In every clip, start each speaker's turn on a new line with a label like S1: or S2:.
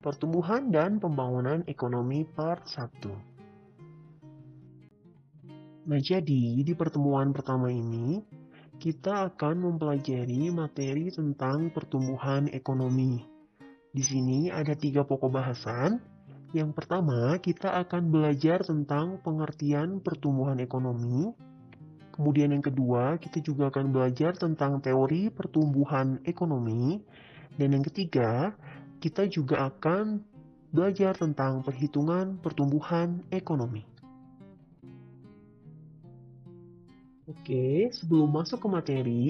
S1: Pertumbuhan dan Pembangunan Ekonomi Part 1. Nah, jadi di pertemuan pertama ini, kita akan mempelajari materi tentang pertumbuhan ekonomi. Di sini ada 3 pokok bahasan. Yang pertama, kita akan belajar tentang pengertian pertumbuhan ekonomi. Kemudian yang kedua, kita juga akan belajar tentang teori pertumbuhan ekonomi. Dan yang ketiga, kita juga akan belajar tentang perhitungan pertumbuhan ekonomi. Oke, sebelum masuk ke materi,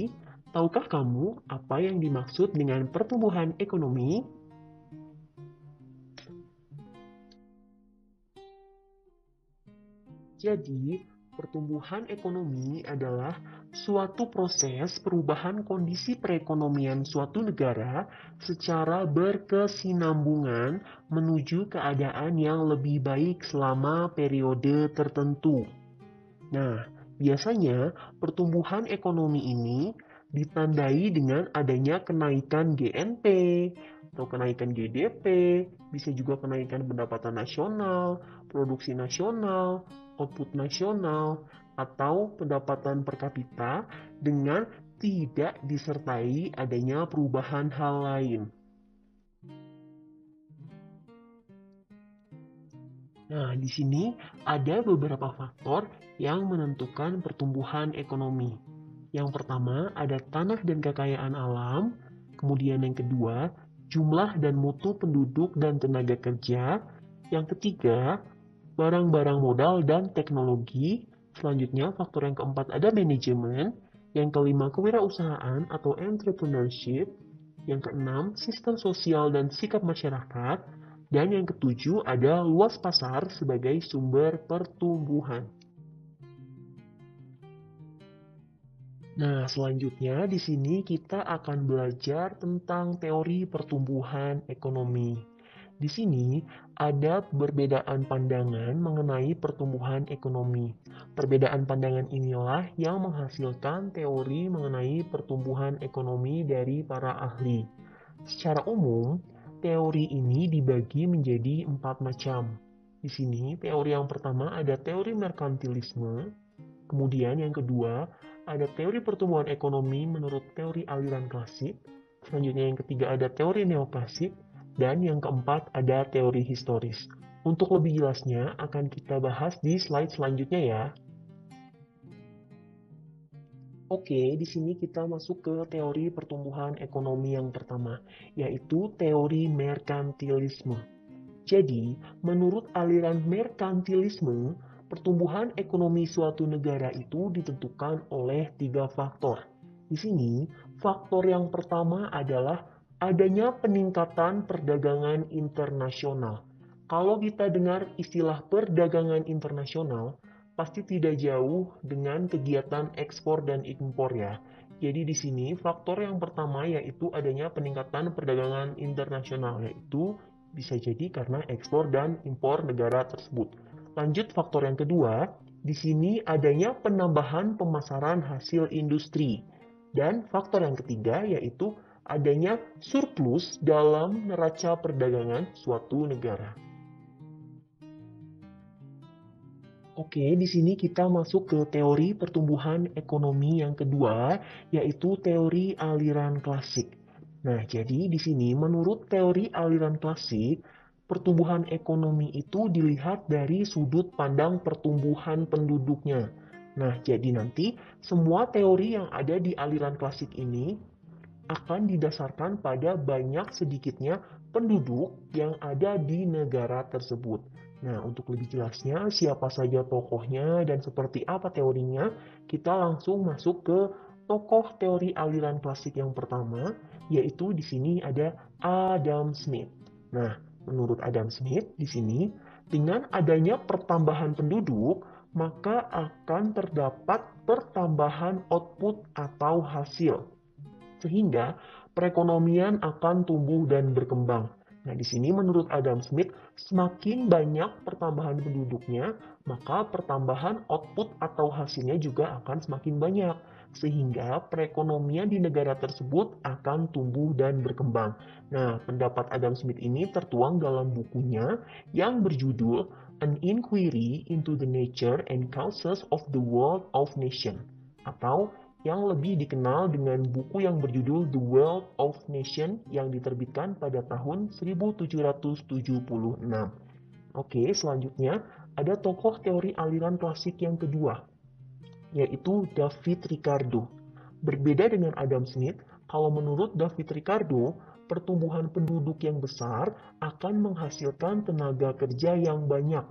S1: tahukah kamu apa yang dimaksud dengan pertumbuhan ekonomi? Jadi, pertumbuhan ekonomi adalah suatu proses perubahan kondisi perekonomian suatu negara secara berkesinambungan menuju keadaan yang lebih baik selama periode tertentu. Nah, biasanya pertumbuhan ekonomi ini ditandai dengan adanya kenaikan GNP atau kenaikan GDP, bisa juga kenaikan pendapatan nasional, produksi nasional, output nasional, atau pendapatan per kapita dengan tidak disertai adanya perubahan hal lain. Nah, di sini ada beberapa faktor yang menentukan pertumbuhan ekonomi. Yang pertama ada tanah dan kekayaan alam, kemudian yang kedua jumlah dan mutu penduduk dan tenaga kerja, yang ketiga barang-barang modal dan teknologi, selanjutnya faktor yang keempat ada manajemen, yang kelima kewirausahaan atau entrepreneurship, yang keenam sistem sosial dan sikap masyarakat, dan yang ketujuh ada luas pasar sebagai sumber pertumbuhan. Nah, selanjutnya di sini kita akan belajar tentang teori pertumbuhan ekonomi. Di sini ada perbedaan pandangan mengenai pertumbuhan ekonomi. Perbedaan pandangan inilah yang menghasilkan teori mengenai pertumbuhan ekonomi dari para ahli. Secara umum, teori ini dibagi menjadi 4 macam. Di sini, teori yang pertama ada teori merkantilisme, kemudian yang kedua ada teori pertumbuhan ekonomi menurut teori aliran klasik, selanjutnya yang ketiga ada teori neoklasik, dan yang keempat ada teori historis. Untuk lebih jelasnya akan kita bahas di slide selanjutnya ya. Oke, di sini kita masuk ke teori pertumbuhan ekonomi yang pertama, yaitu teori merkantilisme. Jadi, menurut aliran merkantilisme, pertumbuhan ekonomi suatu negara itu ditentukan oleh 3 faktor. Di sini, faktor yang pertama adalah adanya peningkatan perdagangan internasional. Kalau kita dengar istilah perdagangan internasional, pasti tidak jauh dengan kegiatan ekspor dan impor ya. Jadi di sini faktor yang pertama yaitu adanya peningkatan perdagangan internasional, yaitu bisa jadi karena ekspor dan impor negara tersebut. Lanjut faktor yang kedua, di sini adanya penambahan pemasaran hasil industri. Dan faktor yang ketiga yaitu adanya surplus dalam neraca perdagangan suatu negara. Oke, di sini kita masuk ke teori pertumbuhan ekonomi yang kedua, yaitu teori aliran klasik. Nah, jadi di sini menurut teori aliran klasik, pertumbuhan ekonomi itu dilihat dari sudut pandang pertumbuhan penduduknya. Nah, jadi nanti semua teori yang ada di aliran klasik ini akan didasarkan pada banyak sedikitnya penduduk yang ada di negara tersebut. Nah, untuk lebih jelasnya siapa saja tokohnya dan seperti apa teorinya, kita langsung masuk ke tokoh teori aliran klasik yang pertama, yaitu di sini ada Adam Smith. Nah, menurut Adam Smith di sini, dengan adanya pertambahan penduduk, maka akan terdapat pertambahan output atau hasil sehingga perekonomian akan tumbuh dan berkembang. Nah, di sini menurut Adam Smith, semakin banyak pertambahan penduduknya, maka pertambahan output atau hasilnya juga akan semakin banyak. sehingga perekonomian di negara tersebut akan tumbuh dan berkembang. Nah, pendapat Adam Smith ini tertuang dalam bukunya yang berjudul An Inquiry into the Nature and Causes of the World of Nations, atau yang lebih dikenal dengan buku yang berjudul The World of Nations yang diterbitkan pada tahun 1776. Oke, selanjutnya ada tokoh teori aliran klasik yang kedua, yaitu David Ricardo. Berbeda dengan Adam Smith, kalau menurut David Ricardo, pertumbuhan penduduk yang besar akan menghasilkan tenaga kerja yang banyak,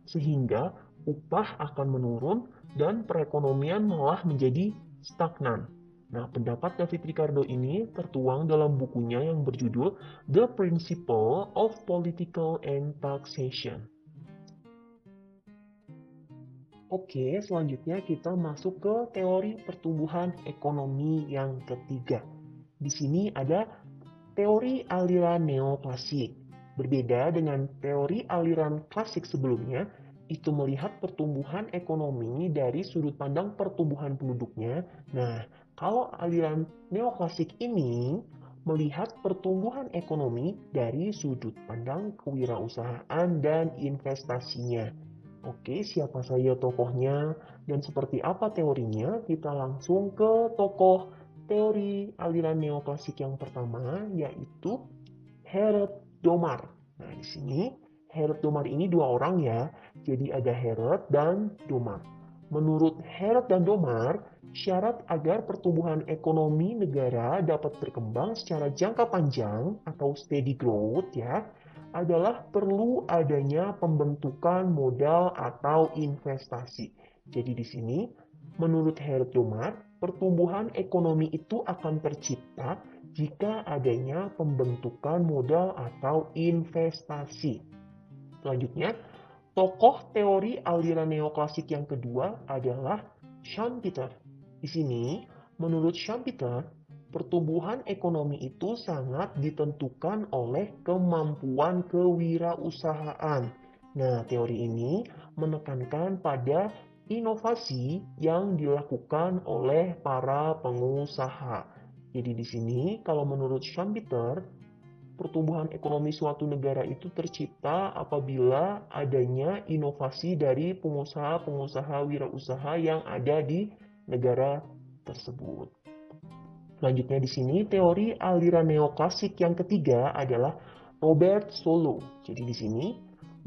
S1: sehingga upah akan menurun dan perekonomian malah menjadi stagnan. Nah, pendapat David Ricardo ini tertuang dalam bukunya yang berjudul The Principle of Political and Taxation. Oke, selanjutnya kita masuk ke teori pertumbuhan ekonomi yang ketiga. Di sini ada teori aliran neoklasik. Berbeda dengan teori aliran klasik sebelumnya, itu melihat pertumbuhan ekonomi dari sudut pandang pertumbuhan penduduknya. Nah, kalau aliran neoklasik ini melihat pertumbuhan ekonomi dari sudut pandang kewirausahaan dan investasinya. Oke, siapa saja tokohnya dan seperti apa teorinya? Kita langsung ke tokoh teori aliran neoklasik yang pertama, yaitu Herert Domar. Nah, di sini Herert Domar ini dua orang ya. Jadi ada Herert dan Domar. Menurut Herert dan Domar, syarat agar pertumbuhan ekonomi negara dapat berkembang secara jangka panjang atau steady growth ya, adalah perlu adanya pembentukan modal atau investasi. Jadi di sini, menurut Herert Domar, pertumbuhan ekonomi itu akan tercipta jika adanya pembentukan modal atau investasi. Selanjutnya, tokoh teori aliran neoklasik yang kedua adalah Schumpeter. Di sini, menurut Schumpeter, pertumbuhan ekonomi itu sangat ditentukan oleh kemampuan kewirausahaan. Nah, teori ini menekankan pada inovasi yang dilakukan oleh para pengusaha. Jadi di sini, kalau menurut Schumpeter, pertumbuhan ekonomi suatu negara itu tercipta apabila adanya inovasi dari pengusaha-pengusaha wirausaha yang ada di negara tersebut. Selanjutnya di sini teori aliran neoklasik yang ketiga adalah Robert Solow. Jadi di sini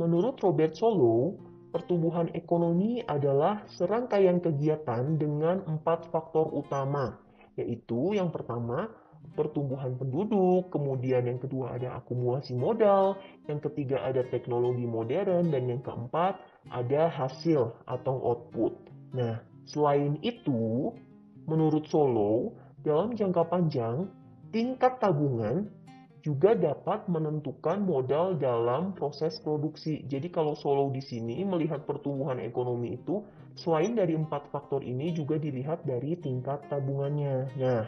S1: menurut Robert Solow, pertumbuhan ekonomi adalah serangkaian kegiatan dengan 4 faktor utama, yaitu yang pertama pertumbuhan penduduk, kemudian yang kedua ada akumulasi modal, yang ketiga ada teknologi modern, dan yang keempat ada hasil atau output. Nah, selain itu, menurut Solow, dalam jangka panjang, tingkat tabungan juga dapat menentukan modal dalam proses produksi. Jadi kalau Solow di sini melihat pertumbuhan ekonomi itu, selain dari 4 faktor ini juga dilihat dari tingkat tabungannya. Nah,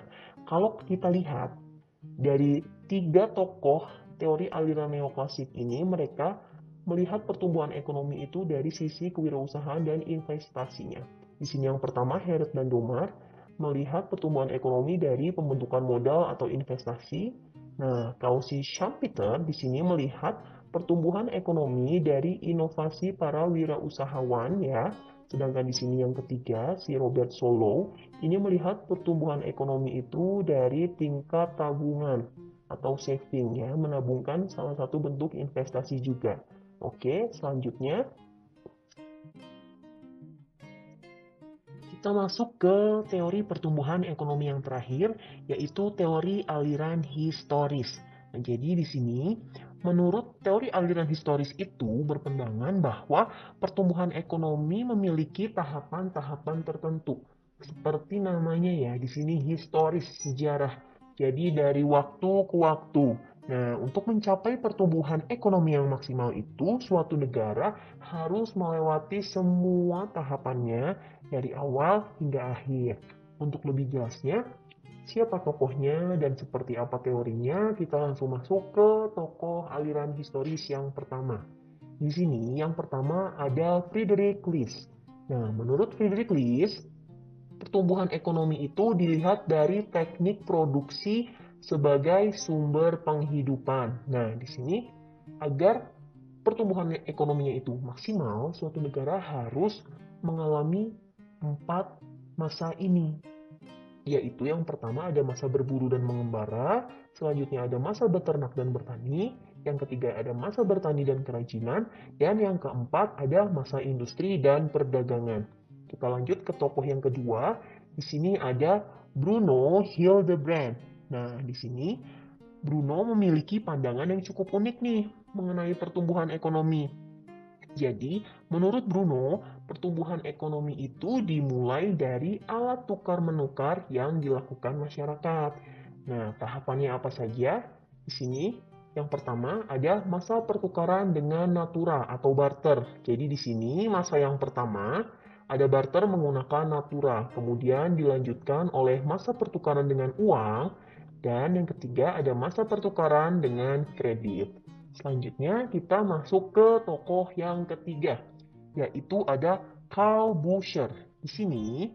S1: kalau kita lihat dari 3 tokoh teori aliran neoklasik ini, mereka melihat pertumbuhan ekonomi itu dari sisi kewirausahaan dan investasinya. Di sini yang pertama, Herert dan Domar melihat pertumbuhan ekonomi dari pembentukan modal atau investasi. Nah, kalau si Schumpeter di sini melihat pertumbuhan ekonomi dari inovasi para wirausahawan ya. Sedangkan di sini yang ketiga, si Robert Solow ini melihat pertumbuhan ekonomi itu dari tingkat tabungan atau saving ya, menabungkan salah satu bentuk investasi juga. Oke, selanjutnya kita masuk ke teori pertumbuhan ekonomi yang terakhir, yaitu teori aliran historis. Nah, jadi di sini, menurut teori aliran historis itu berpendangan bahwa pertumbuhan ekonomi memiliki tahapan-tahapan tertentu. Seperti namanya ya, di sini historis, sejarah. Jadi dari waktu ke waktu. Nah, untuk mencapai pertumbuhan ekonomi yang maksimal itu, suatu negara harus melewati semua tahapannya dari awal hingga akhir. Untuk lebih jelasnya, siapa tokohnya dan seperti apa teorinya, kita langsung masuk ke tokoh aliran historis yang pertama. Di sini yang pertama ada Friedrich List. Nah, menurut Friedrich List, pertumbuhan ekonomi itu dilihat dari teknik produksi sebagai sumber penghidupan. Nah, di sini agar pertumbuhan ekonominya itu maksimal, suatu negara harus mengalami 4 masa ini. Yaitu yang pertama ada masa berburu dan mengembara, selanjutnya ada masa beternak dan bertani, yang ketiga ada masa bertani dan kerajinan, dan yang keempat ada masa industri dan perdagangan. Kita lanjut ke tokoh yang kedua. Di sini ada Bruno Hildebrand. Nah, di sini Bruno memiliki pandangan yang cukup unik nih mengenai pertumbuhan ekonomi. Jadi, menurut Bruno, pertumbuhan ekonomi itu dimulai dari alat tukar-menukar yang dilakukan masyarakat. Nah, tahapannya apa saja? Di sini, yang pertama ada masa pertukaran dengan natura atau barter. Jadi di sini masa yang pertama ada barter menggunakan natura, kemudian dilanjutkan oleh masa pertukaran dengan uang, dan yang ketiga ada masa pertukaran dengan kredit. Selanjutnya kita masuk ke tokoh yang ketiga, yaitu ada Karl Buscher. Di sini,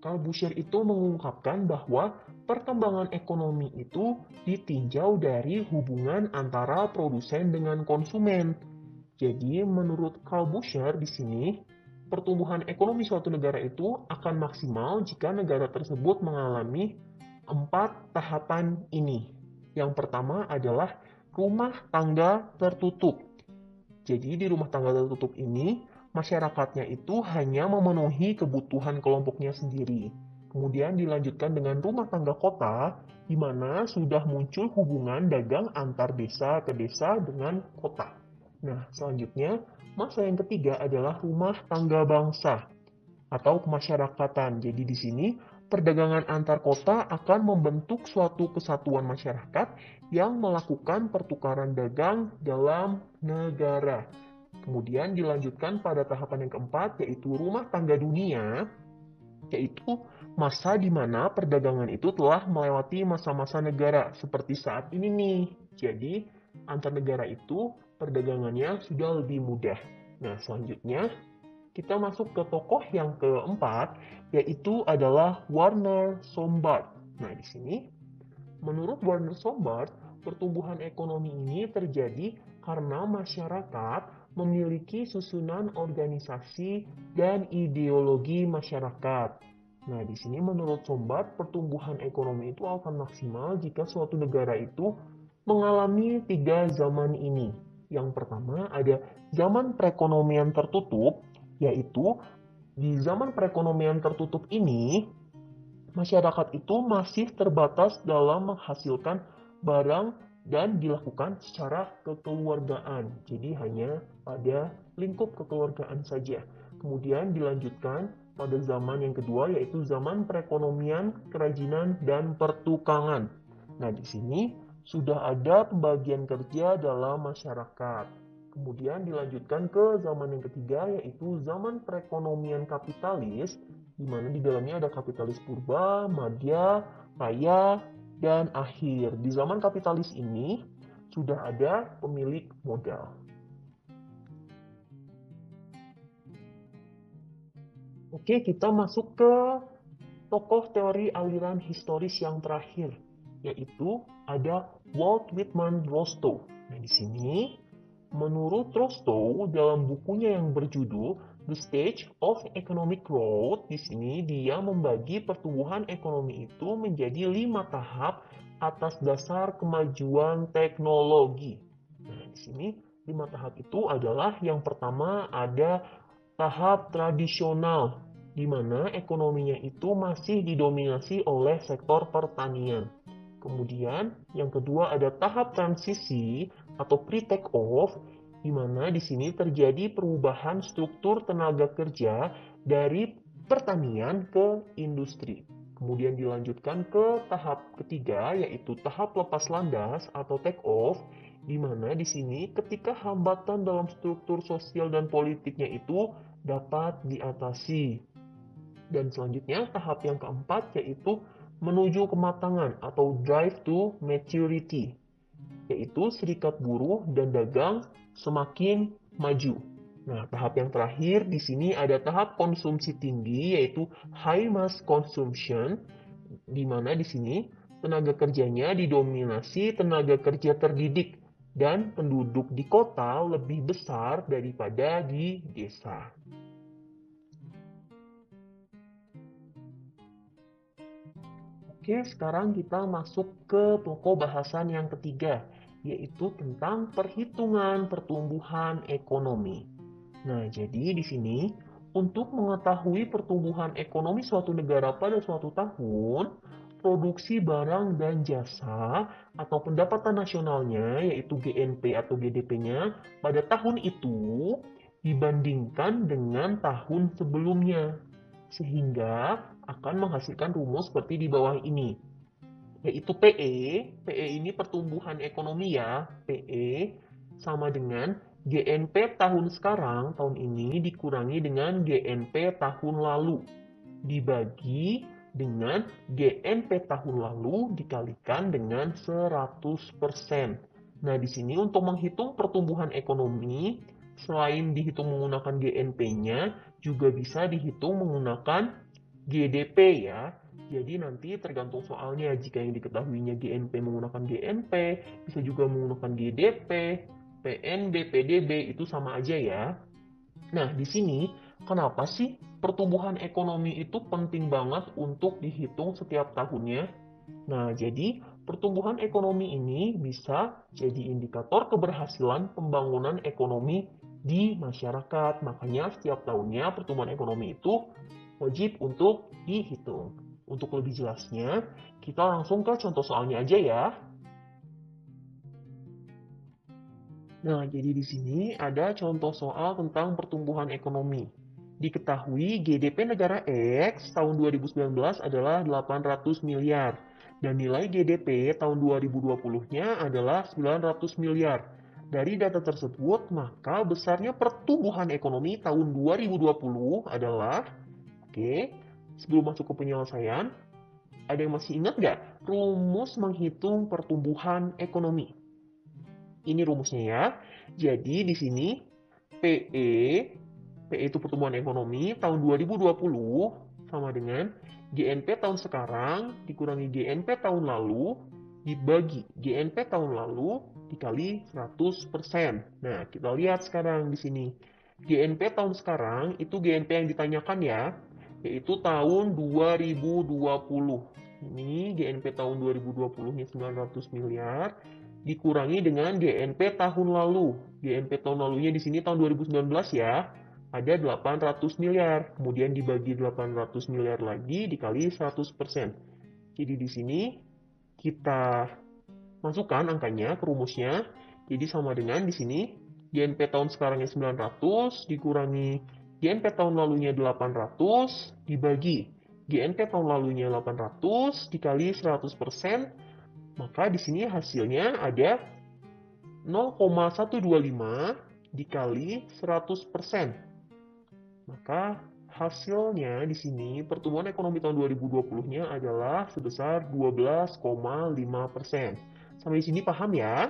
S1: Karl Buscher itu mengungkapkan bahwa perkembangan ekonomi itu ditinjau dari hubungan antara produsen dengan konsumen. Jadi, menurut Karl Buscher di sini, pertumbuhan ekonomi suatu negara itu akan maksimal jika negara tersebut mengalami 4 tahapan ini. Yang pertama adalah rumah tangga tertutup. Jadi di rumah tangga tertutup ini, masyarakatnya itu hanya memenuhi kebutuhan kelompoknya sendiri. Kemudian dilanjutkan dengan rumah tangga kota, di mana sudah muncul hubungan dagang antar desa ke desa dengan kota. Nah, selanjutnya, masa yang ketiga adalah rumah tangga bangsa atau kemasyarakatan. Jadi di sini perdagangan antar kota akan membentuk suatu kesatuan masyarakat yang melakukan pertukaran dagang dalam negara. Kemudian dilanjutkan pada tahapan yang keempat, yaitu rumah tangga dunia, yaitu masa di mana perdagangan itu telah melewati masa-masa negara, seperti saat ini nih. Jadi, antar negara itu perdagangannya sudah lebih mudah. Nah, selanjutnya kita masuk ke tokoh yang keempat, yaitu adalah Werner Sombart. Nah, di sini, menurut Werner Sombart, pertumbuhan ekonomi ini terjadi karena masyarakat memiliki susunan organisasi dan ideologi masyarakat. Nah, di sini menurut Sombart, pertumbuhan ekonomi itu akan maksimal jika suatu negara itu mengalami 3 zaman ini. Yang pertama ada zaman perekonomian tertutup, yaitu di zaman perekonomian tertutup ini, masyarakat itu masih terbatas dalam menghasilkan barang dan dilakukan secara kekeluargaan. Jadi hanya pada lingkup kekeluargaan saja. Kemudian dilanjutkan pada zaman yang kedua, yaitu zaman perekonomian, kerajinan, dan pertukangan. Nah, di sini sudah ada pembagian kerja dalam masyarakat. Kemudian dilanjutkan ke zaman yang ketiga, yaitu zaman perekonomian kapitalis, di mana di dalamnya ada kapitalis purba, madya, raya, dan akhir. Di zaman kapitalis ini sudah ada pemilik modal. Oke, kita masuk ke tokoh teori aliran historis yang terakhir, yaitu ada Walt Whitman Rostow. Nah, di sini menurut Rostow dalam bukunya yang berjudul The Stage of Economic Growth, di sini dia membagi pertumbuhan ekonomi itu menjadi 5 tahap atas dasar kemajuan teknologi. Nah, di sini 5 tahap itu adalah yang pertama ada tahap tradisional, di mana ekonominya itu masih didominasi oleh sektor pertanian. Kemudian yang kedua ada tahap transisi atau pre-take off, di mana di sini terjadi perubahan struktur tenaga kerja dari pertanian ke industri. Kemudian dilanjutkan ke tahap ketiga, yaitu tahap lepas landas atau take off, di mana di sini ketika hambatan dalam struktur sosial dan politiknya itu dapat diatasi. Dan selanjutnya tahap yang keempat yaitu menuju kematangan atau drive to maturity, yaitu serikat buruh dan dagang semakin maju. Nah, tahap yang terakhir di sini ada tahap konsumsi tinggi, yaitu high mass consumption, di mana di sini tenaga kerjanya didominasi tenaga kerja terdidik dan penduduk di kota lebih besar daripada di desa. Oke, sekarang kita masuk ke pokok bahasan yang ketiga, yaitu tentang perhitungan pertumbuhan ekonomi. Nah, jadi di sini untuk mengetahui pertumbuhan ekonomi suatu negara pada suatu tahun, produksi barang dan jasa atau pendapatan nasionalnya yaitu GNP atau GDP-nya pada tahun itu dibandingkan dengan tahun sebelumnya. Sehingga akan menghasilkan rumus seperti di bawah ini, yaitu PE. PE ini pertumbuhan ekonomi ya. PE sama dengan GNP tahun sekarang, tahun ini dikurangi dengan GNP tahun lalu. Dibagi dengan GNP tahun lalu dikalikan dengan 100%. Nah, di sini untuk menghitung pertumbuhan ekonomi, selain dihitung menggunakan GNP-nya, juga bisa dihitung menggunakan GDP ya. Jadi nanti tergantung soalnya, jika yang diketahuinya GNP menggunakan GNP, bisa juga menggunakan GDP, PNB, PDB, itu sama aja ya. Nah, di sini kenapa sih pertumbuhan ekonomi itu penting banget untuk dihitung setiap tahunnya? Nah, jadi pertumbuhan ekonomi ini bisa jadi indikator keberhasilan pembangunan ekonomi di masyarakat. Makanya setiap tahunnya pertumbuhan ekonomi itu wajib untuk dihitung. Untuk lebih jelasnya, kita langsung ke contoh soalnya aja ya. Nah, jadi di sini ada contoh soal tentang pertumbuhan ekonomi. Diketahui GDP negara X tahun 2019 adalah 800 miliar dan nilai GDP tahun 2020-nya adalah 900 miliar. Dari data tersebut, maka besarnya pertumbuhan ekonomi tahun 2020 adalah, oke, sebelum masuk ke penyelesaian, ada yang masih ingat nggak rumus menghitung pertumbuhan ekonomi? Ini rumusnya ya. Jadi di sini PE, PE itu pertumbuhan ekonomi tahun 2020 sama dengan GNP tahun sekarang dikurangi GNP tahun lalu dibagi GNP tahun lalu dikali 100%. Nah, kita lihat sekarang di sini. GNP tahun sekarang itu GNP yang ditanyakan ya, yaitu tahun 2020. Ini GNP tahun 2020-nya 900 miliar dikurangi dengan GNP tahun lalu. GNP tahun lalunya di sini tahun 2019 ya, ada 800 miliar. Kemudian dibagi 800 miliar lagi dikali 100%. Jadi di sini kita masukkan angkanya ke rumusnya. Jadi sama dengan di sini GNP tahun sekarangnya 900 dikurangi GNP tahun lalunya 800 dibagi GNP tahun lalunya 800 dikali 100%, maka di sini hasilnya ada 0,125 dikali 100%. Maka hasilnya di sini pertumbuhan ekonomi tahun 2020-nya adalah sebesar 12,5%. Sampai di sini paham ya?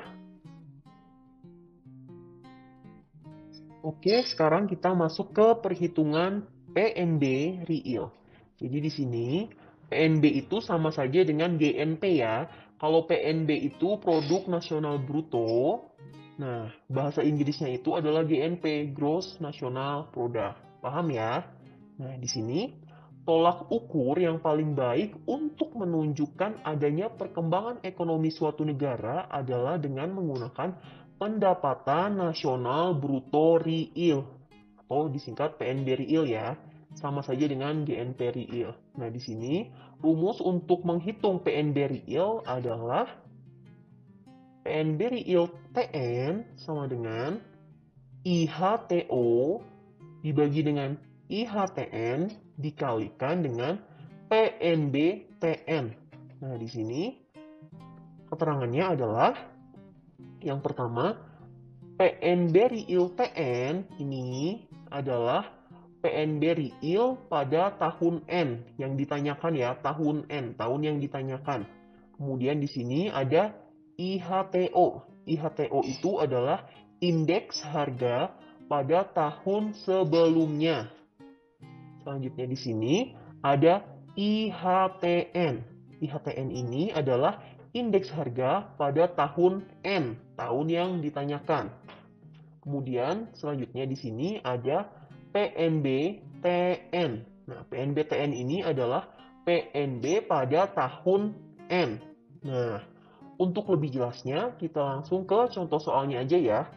S1: Oke, sekarang kita masuk ke perhitungan PNB real. Jadi di sini PNB itu sama saja dengan GNP ya. Kalau PNB itu produk nasional bruto, nah bahasa Inggrisnya itu adalah GNP, Gross National Product. Paham ya? Nah, di sini tolak ukur yang paling baik untuk menunjukkan adanya perkembangan ekonomi suatu negara adalah dengan menggunakan pendapatan nasional bruto real atau disingkat PNB real ya. Sama saja dengan GNP real. Nah, di sini rumus untuk menghitung PNB real adalah PNB real TN sama dengan IHTO dibagi dengan IHTN dikalikan dengan PNB TN. Nah, di sini keterangannya adalah yang pertama, PNB real TN ini adalah PNB real pada tahun N yang ditanyakan ya, tahun N, tahun yang ditanyakan. Kemudian di sini ada IHTO. IHTO itu adalah indeks harga pada tahun sebelumnya. Selanjutnya di sini ada IHTN. IHTN ini adalah indeks harga pada tahun N, tahun yang ditanyakan. Kemudian selanjutnya di sini ada PNBTN. Nah, PNBTN ini adalah PNB pada tahun N. Nah, untuk lebih jelasnya kita langsung ke contoh soalnya aja ya.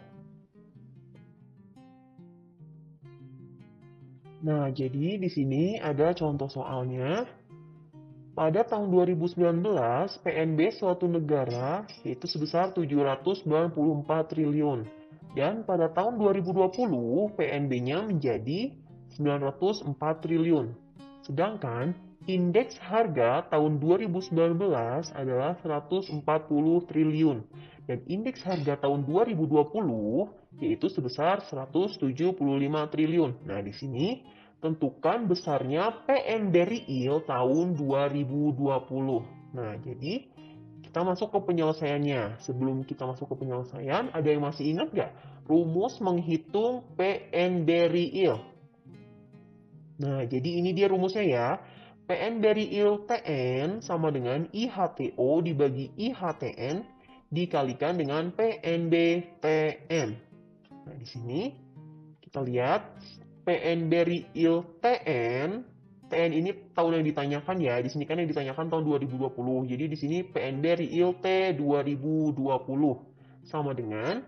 S1: Nah, jadi di sini ada contoh soalnya. Pada tahun 2019, PNB suatu negara yaitu sebesar 794 triliun. Dan pada tahun 2020, PNB-nya menjadi 904 triliun. Sedangkan indeks harga tahun 2019 adalah 140 triliun. Dan indeks harga tahun 2020 yaitu sebesar 175 triliun. Nah, di sini tentukan besarnya PNB real tahun 2020. Nah, jadi kita masuk ke penyelesaiannya. Sebelum kita masuk ke penyelesaian, ada yang masih ingat nggak rumus menghitung PNB real? Nah, jadi ini dia rumusnya ya. PNB real TN sama dengan IHTO dibagi IHTN dikalikan dengan PNB TN. Nah, di sini kita lihat PNB real TN. TN ini tahun yang ditanyakan ya. Di sini kan yang ditanyakan tahun 2020. Jadi di sini PNB real T 2020 sama dengan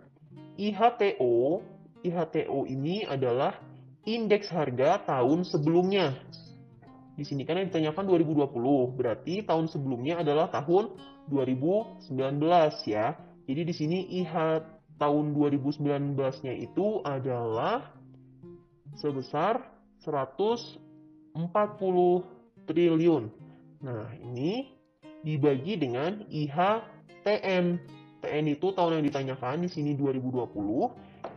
S1: IHTO. IHTO ini adalah indeks harga tahun sebelumnya. Di sini kan yang ditanyakan 2020. Berarti tahun sebelumnya adalah tahun 2019 ya. Jadi di sini IH tahun 2019-nya itu adalah sebesar 140 triliun. Nah, ini dibagi dengan IHTN. TN itu tahun yang ditanyakan, di sini 2020.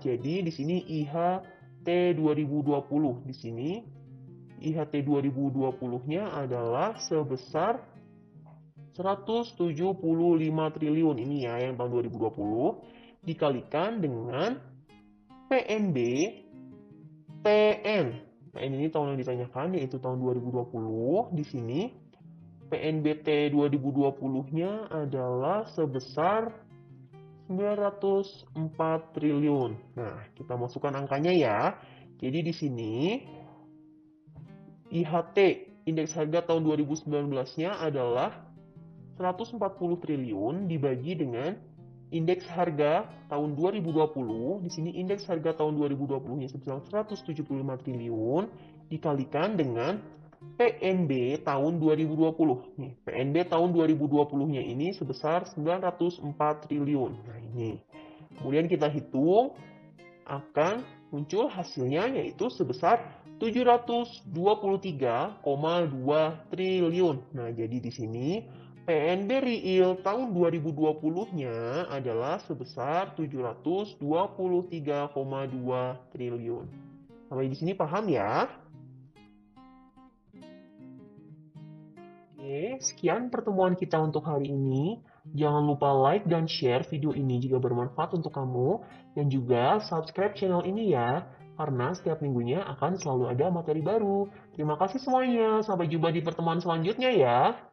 S1: Jadi di sini IHT 2020. Di sini IHT 2020-nya adalah sebesar 175 triliun. Ini ya yang tahun 2020 dikalikan dengan PNB TN. PN ini tahun yang ditanyakan yaitu tahun 2020. Di sini PNBT 2020-nya adalah sebesar 904 triliun. Nah, kita masukkan angkanya ya. Jadi di sini IHT indeks harga tahun 2019-nya adalah 140 triliun dibagi dengan indeks harga tahun 2020, di sini indeks harga tahun 2020-nya sebesar 175 triliun dikalikan dengan PNB tahun 2020. Nih, PNB tahun 2020-nya ini sebesar 904 triliun. Nah, ini. Kemudian kita hitung akan muncul hasilnya yaitu sebesar 723,2 triliun. Nah, jadi di sini PNB real tahun 2020-nya adalah sebesar 723,2 triliun. Sampai di sini paham ya? Oke, sekian pertemuan kita untuk hari ini. Jangan lupa like dan share video ini jika bermanfaat untuk kamu. Dan juga subscribe channel ini ya, karena setiap minggunya akan selalu ada materi baru. Terima kasih semuanya, sampai jumpa di pertemuan selanjutnya ya.